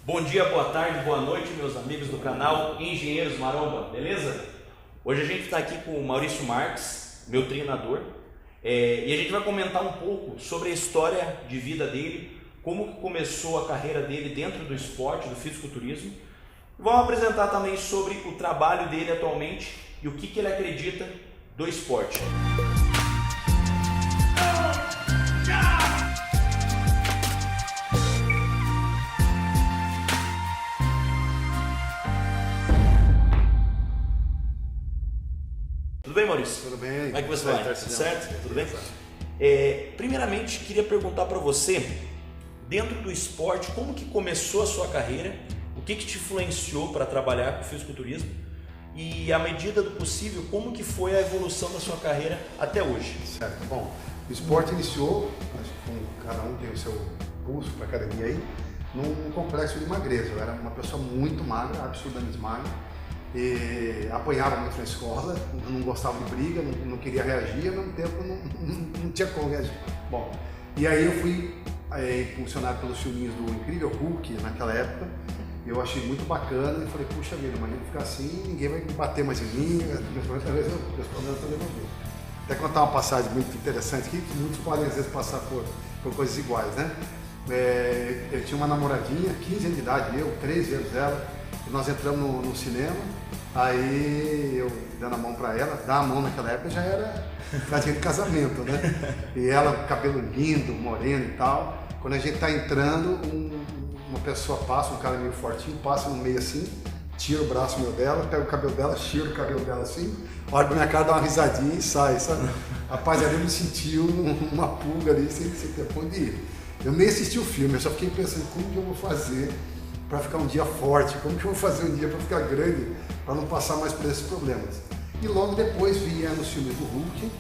Bom dia, boa tarde, boa noite, meus amigos do canal Engenheiros Maromba, beleza? Hoje a gente está aqui com o Maurício Marques, meu treinador, e a gente vai comentar um pouco sobre a história de vida dele, como que começou a carreira dele dentro do esporte, do fisiculturismo. Vamos apresentar também sobre o trabalho dele atualmente e o que ele acredita do esporte. Tudo bem, Maurício? Tudo bem. Como é que você vai? Tudo certo? Tudo bem? Primeiramente, queria perguntar para você, dentro do esporte, como que começou a sua carreira, o que te influenciou para trabalhar com fisiculturismo e, à medida do possível, como que foi a evolução da sua carreira até hoje? Certo. Bom, o esporte iniciou, acho que cada um tem o seu pulso para academia aí, num complexo de magreza. Eu era uma pessoa muito magra, absurdamente magra. E apanhava muito na escola, não gostava de briga, não queria reagir, ao mesmo tempo não tinha como reagir. Bom, e aí eu fui impulsionado pelos filminhos do Incrível Hulk naquela época. Eu achei muito bacana e falei, puxa vida, mas ele ficar assim, ninguém vai bater mais em mim, meus problemas estão resolvidos. Até contar uma passagem muito interessante aqui, que muitos podem às vezes passar por coisas iguais, né? Eu tinha uma namoradinha, 15 anos de idade, 13 anos dela, e nós entramos no cinema, aí eu dando a mão pra ela, dar a mão naquela época já era praticamente casamento, né? E ela, cabelo lindo, moreno e tal. Quando a gente tá entrando, uma pessoa passa, um cara meio fortinho, passa no meio assim, tira o braço meu dela, pega o cabelo dela, tira o cabelo dela assim, olha pra minha cara, dá uma risadinha e sai, sabe? Rapaz, ali eu me senti uma pulga ali sem ter pra onde ir. Eu nem assisti o filme, eu só fiquei pensando como que eu vou fazer para ficar um dia forte, como que eu vou fazer um dia para ficar grande, para não passar mais por esses problemas. E logo depois vieram os filmes do Hulk.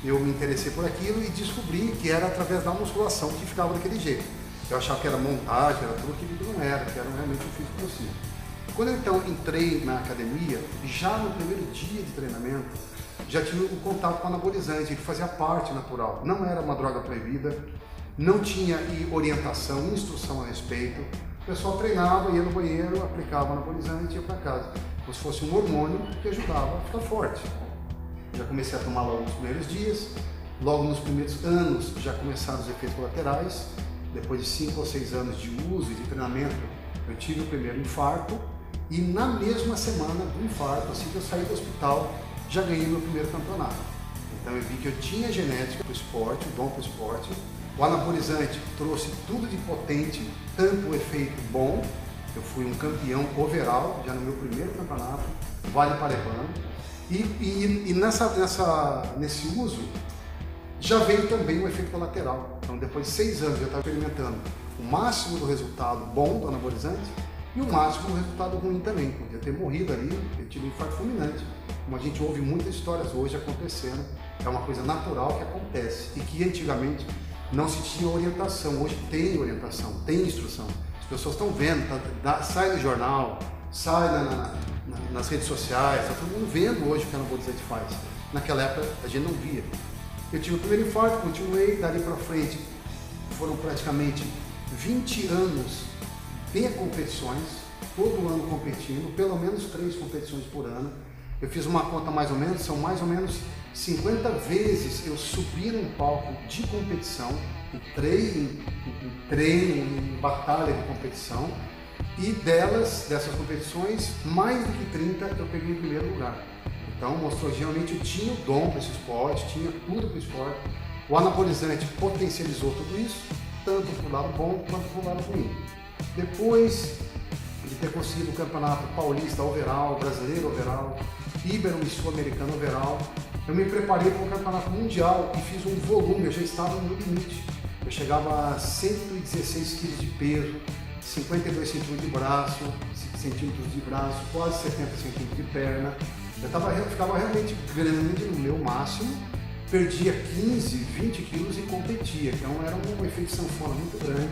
Eu me interessei por aquilo e descobri que era através da musculação que ficava daquele jeito. Eu achava que era montagem, era tudo aquilo, não era, que era realmente um físico possível. Quando eu então entrei na academia, já no primeiro dia de treinamento, já tive um contato com o anabolizante, ele fazia parte natural. Não era uma droga proibida, não tinha orientação, instrução a respeito. O pessoal treinava, ia no banheiro, aplicava o anabolizante e ia para casa. Como se fosse um hormônio que ajudava a ficar forte. Já comecei a tomar logo nos primeiros dias, logo nos primeiros anos já começaram os efeitos colaterais. Depois de 5 ou 6 anos de uso e de treinamento, eu tive o primeiro infarto e na mesma semana do infarto, assim que eu saí do hospital, já ganhei meu primeiro campeonato. Então eu vi que eu tinha genética para o esporte, o dom para o esporte. O anabolizante trouxe tudo de potente, tanto o efeito bom, eu fui um campeão overall, já no meu primeiro campeonato, Vale Paraibano. E nesse uso, já veio também o efeito colateral. Então, depois de 6 anos, eu estava experimentando o máximo do resultado bom do anabolizante e o máximo do resultado ruim também. Podia ter morrido ali, eu tive um infarto fulminante. Como a gente ouve muitas histórias hoje acontecendo, é uma coisa natural que acontece e que antigamente não se tinha orientação. Hoje tem orientação, tem instrução. As pessoas estão vendo, sai no jornal, sai nas redes sociais, está todo mundo vendo hoje o que o anabolizante faz. Naquela época a gente não via. Eu tive o primeiro infarto, continuei, dali para frente foram praticamente 20 anos de competições, todo ano competindo, pelo menos 3 competições por ano. Eu fiz uma conta mais ou menos, são mais ou menos 50 vezes eu subi num palco de competição, em treino, em batalha de competição, e dessas competições, mais do que 30 eu peguei em primeiro lugar. Então mostrou que realmente eu tinha o dom para esse esporte, tinha tudo para o esporte. O anabolizante potencializou tudo isso, tanto para o lado bom quanto para o lado ruim. Depois de ter conseguido o campeonato paulista overall, brasileiro overall, ibero e sul-americano overall, eu me preparei para o campeonato mundial e fiz um volume, eu já estava no limite. Eu chegava a 116 kg de peso, 52 centímetros de braço, quase 70 centímetros de perna. Eu ficava realmente grande no meu máximo perdia 15, 20 quilos e competia. Então era um efeito sanfona muito grande.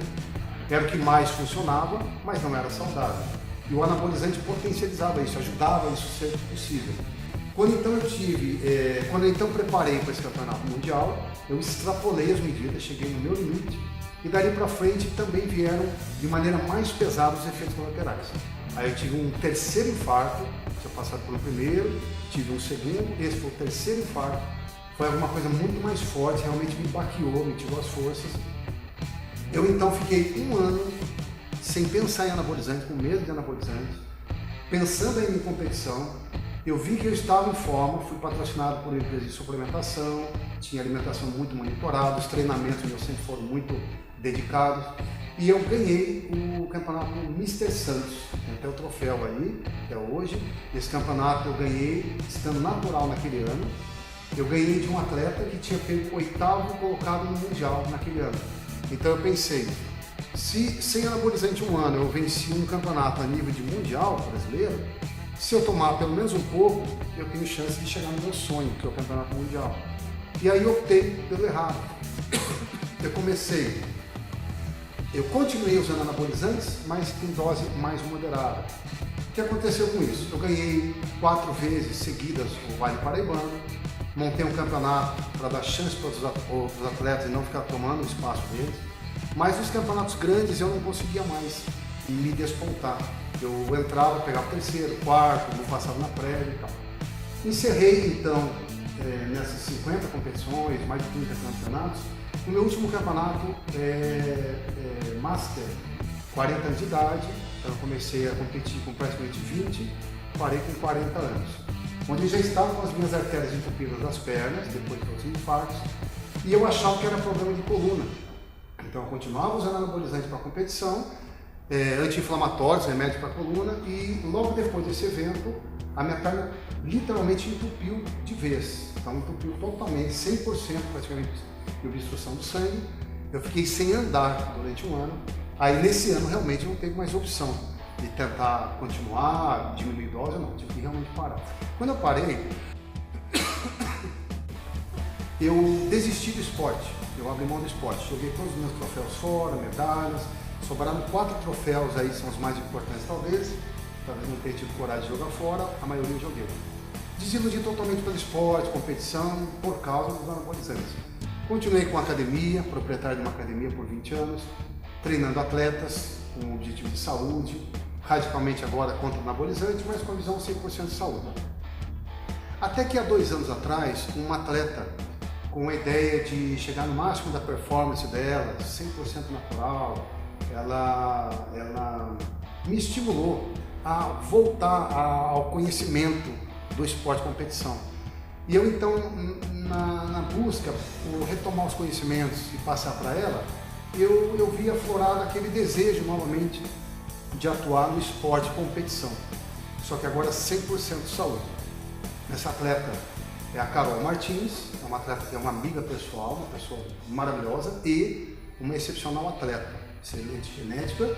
Era o que mais funcionava, mas não era saudável. E o anabolizante potencializava isso, ajudava isso a ser possível. Quando eu então preparei para esse campeonato mundial, eu extrapolei as medidas, cheguei no meu limite e dali para frente também vieram de maneira mais pesada os efeitos colaterais. Aí eu tive um terceiro infarto, tinha passado pelo primeiro, tive um segundo, esse foi o terceiro infarto. Foi alguma coisa muito mais forte, realmente me baqueou, me tirou as forças. Eu então fiquei um ano sem pensar em anabolizante, com medo de anabolizante, pensando ainda em competição. Eu vi que eu estava em forma, fui patrocinado por empresas de suplementação, tinha alimentação muito monitorada, os treinamentos meus sempre foram muito dedicados. E eu ganhei o campeonato Mr. Santos, tem até o troféu aí, até hoje. Esse campeonato eu ganhei estando natural naquele ano. Eu ganhei de um atleta que tinha feito o 8º colocado no Mundial naquele ano. Então eu pensei, se sem anabolizante um ano eu venci um campeonato a nível de Mundial brasileiro, se eu tomar pelo menos um pouco, eu tenho chance de chegar no meu sonho, que é o campeonato mundial. E aí eu optei pelo errado. Eu continuei usando anabolizantes, mas em dose mais moderada. O que aconteceu com isso? Eu ganhei 4 vezes seguidas o Vale Paraibano, montei um campeonato para dar chance para os atletas e não ficar tomando o espaço deles, mas nos campeonatos grandes eu não conseguia mais me despontar. Eu entrava, pegava o terceiro, quarto, não passava na prévia e tal. Encerrei então nessas 50 competições, mais de 30 campeonatos. O meu último campeonato Master, 40 anos de idade, então eu comecei a competir com praticamente 20, parei com 40 anos. Onde eu já estava com as minhas artérias entupidas das pernas, depois dos infartos, e eu achava que era problema de coluna. Então eu continuava usando anabolizante para competição, anti-inflamatórios, remédio para coluna, e logo depois desse evento, a minha perna literalmente entupiu de vez. Então entupiu totalmente, 100% praticamente de obstrução do sangue. Eu fiquei sem andar durante um ano. Aí nesse ano realmente não teve mais opção de tentar continuar, diminuir dose, não, tive que realmente parar. Quando eu parei, eu desisti do esporte, eu abri mão do esporte, joguei todos os meus troféus fora, medalhas, sobraram 4 troféus aí, são os mais importantes talvez não ter tido coragem de jogar fora, a maioria eu joguei. Desiludi totalmente pelo esporte, competição, por causa dos anabolizantes. Continuei com a academia, proprietário de uma academia por 20 anos, treinando atletas com objetivo de saúde, radicalmente agora contra o anabolizante, mas com a visão 100% de saúde. Até que há 2 anos atrás, uma atleta com a ideia de chegar no máximo da performance dela, 100% natural, ela me estimulou a voltar ao conhecimento do esporte de competição. E eu então, na busca por retomar os conhecimentos e passar para ela, eu vi aflorar aquele desejo novamente de atuar no esporte de competição, só que agora 100% de saúde. Essa atleta é a Carol Martins, é uma atleta que é uma amiga pessoal, uma pessoa maravilhosa e uma excepcional atleta, excelente genética,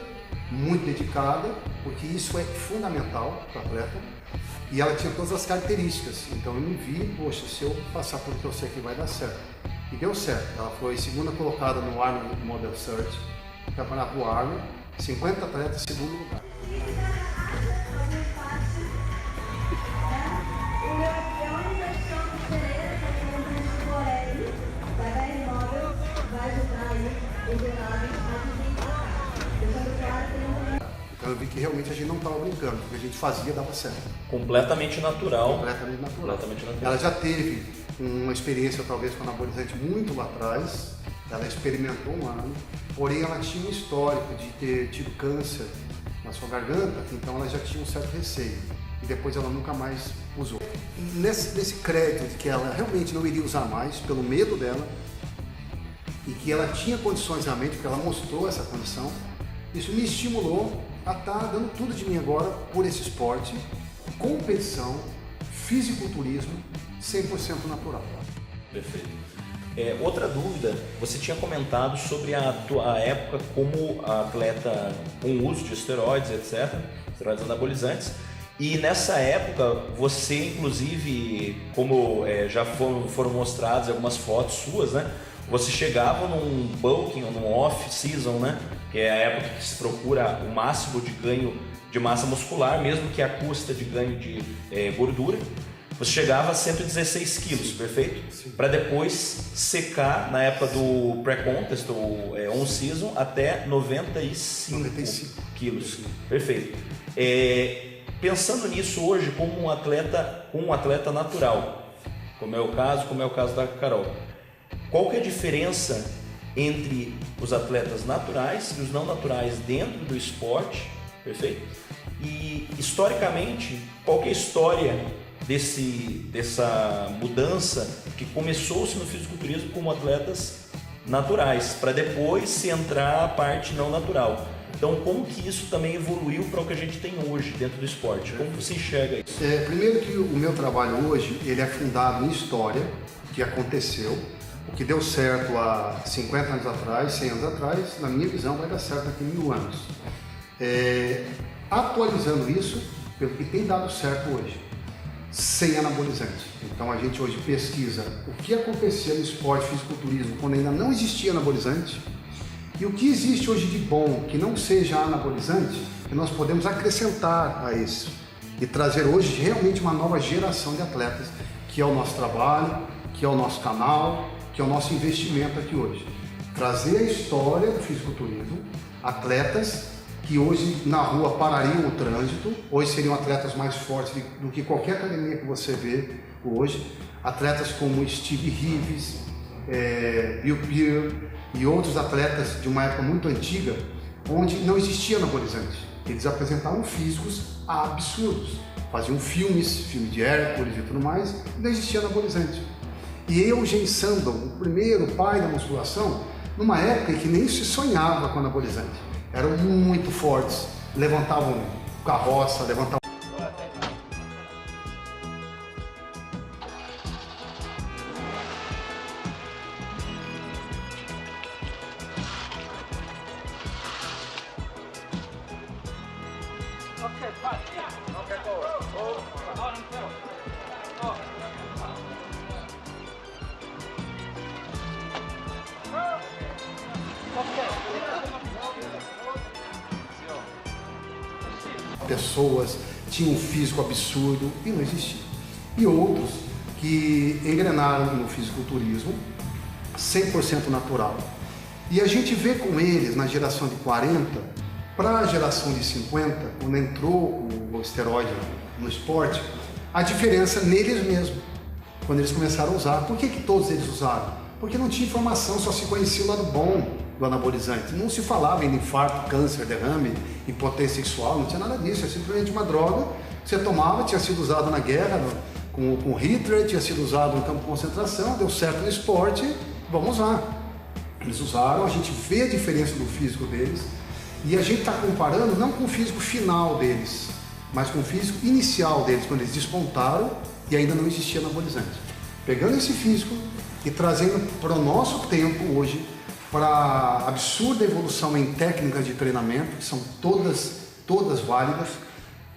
muito dedicada, porque isso é fundamental para a atleta, e ela tinha todas as características, então eu me vi, poxa, se eu passar por que eu sei que vai dar certo. E deu certo, ela foi 2ª colocada no Arnold Model Search, campeonato do Arnold, 50 atletas, 2º lugar. Então eu vi que realmente a gente não estava brincando, porque a gente fazia dava certo. Completamente natural. Completamente natural. Ela já teve uma experiência talvez com anabolizante muito lá atrás, ela experimentou um ano, porém ela tinha um histórico de ter tido câncer na sua garganta, então ela já tinha um certo receio e depois ela nunca mais usou. E nesse crédito de que ela realmente não iria usar mais, pelo medo dela, e que ela tinha condições realmente, porque ela mostrou essa condição, isso me estimulou a estar dando tudo de mim agora por esse esporte, competição, fisiculturismo, 100% natural. Perfeito. Outra dúvida, você tinha comentado sobre a época como atleta com uso de esteroides, etc., esteroides anabolizantes, E nessa época, você inclusive, como já foram mostradas algumas fotos suas, né? Você chegava num bulking ou num off-season, né? Que é a época que se procura o máximo de ganho de massa muscular, mesmo que a custa de ganho de gordura. Você chegava a 116 quilos, perfeito? Para depois secar na época do pré-contest ou on-season até 95 quilos, perfeito. Pensando nisso hoje como um atleta natural, como é o caso da Carol, qual que é a diferença entre os atletas naturais e os não naturais dentro do esporte, perfeito? E historicamente, qual que é a história dessa mudança que começou-se no fisiculturismo como atletas naturais, para depois se entrar a parte não natural? Então, como que isso também evoluiu para o que a gente tem hoje dentro do esporte? Como você enxerga isso? Primeiro que o meu trabalho hoje, ele é fundado em história, que aconteceu, o que deu certo há 50 anos atrás, 100 anos atrás, na minha visão vai dar certo daqui a 1000 anos. Atualizando isso pelo que tem dado certo hoje, sem anabolizante. Então a gente hoje pesquisa o que acontecia no esporte fisiculturismo quando ainda não existia anabolizante, e o que existe hoje de bom que não seja anabolizante, que nós podemos acrescentar a isso e trazer hoje realmente uma nova geração de atletas, que é o nosso trabalho, que é o nosso canal, que é o nosso investimento aqui hoje. Trazer a história do fisiculturismo, atletas que hoje na rua parariam o trânsito, hoje seriam atletas mais fortes do que qualquer academia que você vê hoje, atletas como Steve Reeves, Bill Pearl e outros atletas de uma época muito antiga, onde não existia anabolizante. Eles apresentavam físicos absurdos, faziam filme de Hércules e tudo mais, e não existia anabolizante. E Eugene Sandel, o primeiro pai da musculação, numa época em que nem se sonhava com anabolizante, eram muito fortes, levantavam carroça, levantavam... Pessoas tinham um físico absurdo e não existia. E outros que engrenaram no fisiculturismo 100% natural. E a gente vê com eles na geração de 40 para a geração de 50, quando entrou o esteroide no esporte, a diferença neles mesmos, quando eles começaram a usar. Por que todos eles usaram? Porque não tinha informação, só se conhecia o lado bom do anabolizante. Não se falava em infarto, câncer, derrame, impotência sexual, não tinha nada disso. É simplesmente uma droga que você tomava, tinha sido usado na guerra, com Hitler, tinha sido usado no campo de concentração, deu certo no esporte, vamos usar. Eles usaram, a gente vê a diferença do físico deles e a gente está comparando não com o físico final deles, mas com o físico inicial deles, quando eles despontaram e ainda não existia anabolizante. Pegando esse físico e trazendo para o nosso tempo hoje, para a absurda evolução em técnicas de treinamento, que são todas válidas,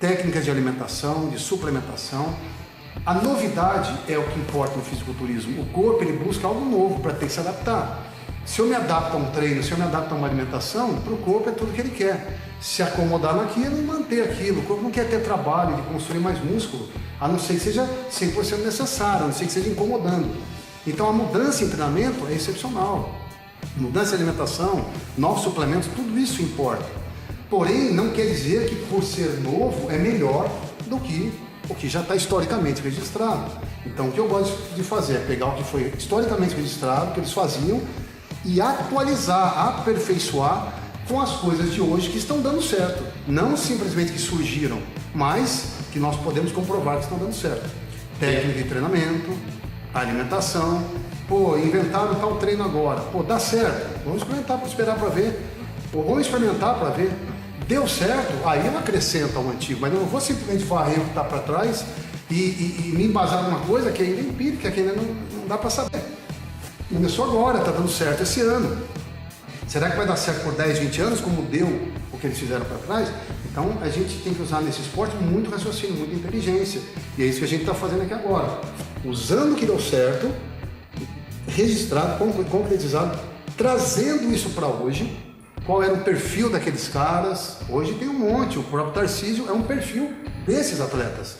técnicas de alimentação, de suplementação. A novidade é o que importa no fisiculturismo. O corpo ele busca algo novo para ter que se adaptar. Se eu me adapto a um treino, se eu me adapto a uma alimentação, para o corpo é tudo que ele quer. Se acomodar naquilo e manter aquilo. O corpo não quer ter trabalho de construir mais músculo, a não ser que seja 100% necessário, a não ser que seja incomodando. Então a mudança em treinamento é excepcional. Mudança de alimentação, novos suplementos, tudo isso importa. Porém, não quer dizer que por ser novo é melhor do que o que já está historicamente registrado. Então, o que eu gosto de fazer é pegar o que foi historicamente registrado, o que eles faziam, e atualizar, aperfeiçoar com as coisas de hoje que estão dando certo. Não simplesmente que surgiram, mas que nós podemos comprovar que estão dando certo. Técnica de treinamento, alimentação. Pô, inventaram tal treino agora. Pô, dá certo. Vamos experimentar para esperar para ver. Ou vamos experimentar para ver. Deu certo, aí eu acrescento ao antigo, mas eu não vou simplesmente varrer o que está para trás e me embasar numa coisa que ainda é empírica, que ainda não dá para saber. Começou agora, está dando certo esse ano. Será que vai dar certo por 10, 20 anos, como deu o que eles fizeram para trás? Então a gente tem que usar nesse esporte muito raciocínio, muita inteligência. E é isso que a gente está fazendo aqui agora. Usando o que deu certo, registrado, concretizado, trazendo isso para hoje. Qual era o perfil daqueles caras? Hoje tem um monte, o próprio Tarcísio é um perfil desses atletas.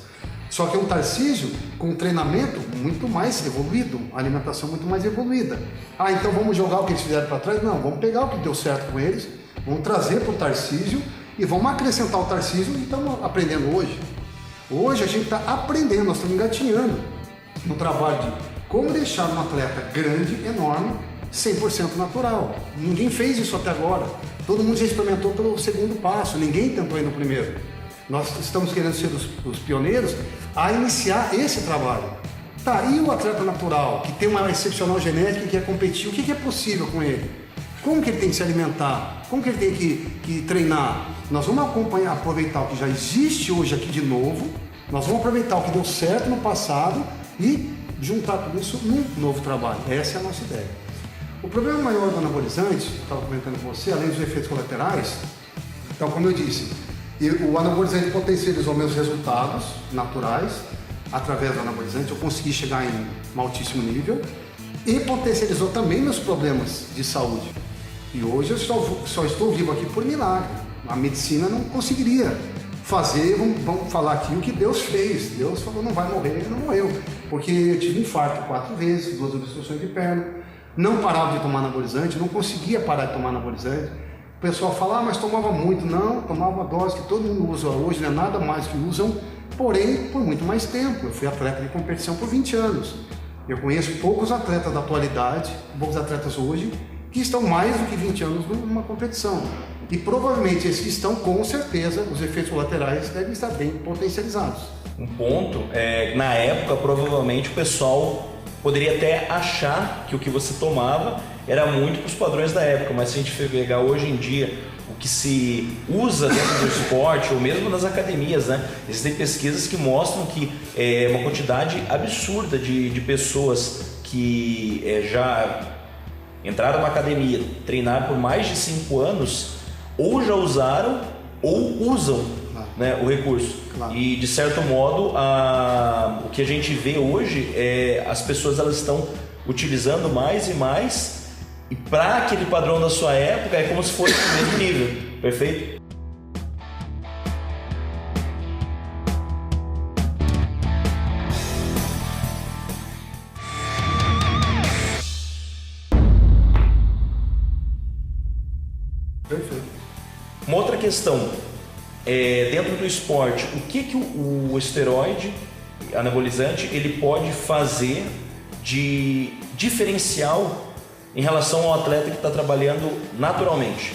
Só que é um Tarcísio com um treinamento muito mais evoluído, alimentação muito mais evoluída. Ah, então vamos jogar o que eles fizeram para trás? Não, vamos pegar o que deu certo com eles, vamos trazer para o Tarcísio e vamos acrescentar o Tarcísio e estamos aprendendo hoje. Hoje a gente está aprendendo, nós estamos engatinhando no trabalho de como deixar um atleta grande, enorme, 100% natural. Ninguém fez isso até agora. Todo mundo já experimentou pelo segundo passo, ninguém tentou ir no primeiro. Nós estamos querendo ser os pioneiros a iniciar esse trabalho. Tá, e o atleta natural, que tem uma excepcional genética e quer competir, o que é possível com ele? Como que ele tem que se alimentar? Como que ele tem que treinar? Nós vamos acompanhar, aproveitar o que já existe hoje aqui de novo, nós vamos aproveitar o que deu certo no passado e juntar tudo isso num novo trabalho. Essa é a nossa ideia. O problema maior do anabolizante, eu estava comentando com você, além dos efeitos colaterais, então como eu disse, o anabolizante potencializou meus resultados naturais, através do anabolizante eu consegui chegar em um altíssimo nível e potencializou também meus problemas de saúde. E hoje eu só estou vivo aqui por milagre. A medicina não conseguiria fazer, vamos falar aqui o que Deus fez. Deus falou, não vai morrer, não morreu. Porque eu tive infarto 4 vezes, 2 obstruções de perna, não parava de tomar anabolizante, não conseguia parar de tomar anabolizante. O pessoal fala, mas tomava muito. Não, tomava a dose que todo mundo usa hoje, não é nada mais que usam, porém por muito mais tempo. Eu fui atleta de competição por 20 anos. Eu conheço poucos atletas da atualidade, poucos atletas hoje, que estão mais do que 20 anos numa competição. E provavelmente esses que estão, com certeza, os efeitos colaterais devem estar bem potencializados. Um ponto é, na época, provavelmente o pessoal poderia até achar que o que você tomava era muito para os padrões da época, mas se a gente pegar hoje em dia o que se usa dentro do esporte ou mesmo nas academias, né? Existem pesquisas que mostram que é uma quantidade absurda de pessoas que já entraram na academia, treinaram por mais de 5 anos, ou já usaram ou usam, né, o recurso. Claro. E de certo modo o que a gente vê hoje é as pessoas elas estão utilizando mais e mais, e para aquele padrão da sua época é como se fosse o mesmo nível, perfeito? Perfeito. Uma outra questão, dentro do esporte, o que o esteroide anabolizante ele pode fazer de diferencial em relação ao atleta que está trabalhando naturalmente?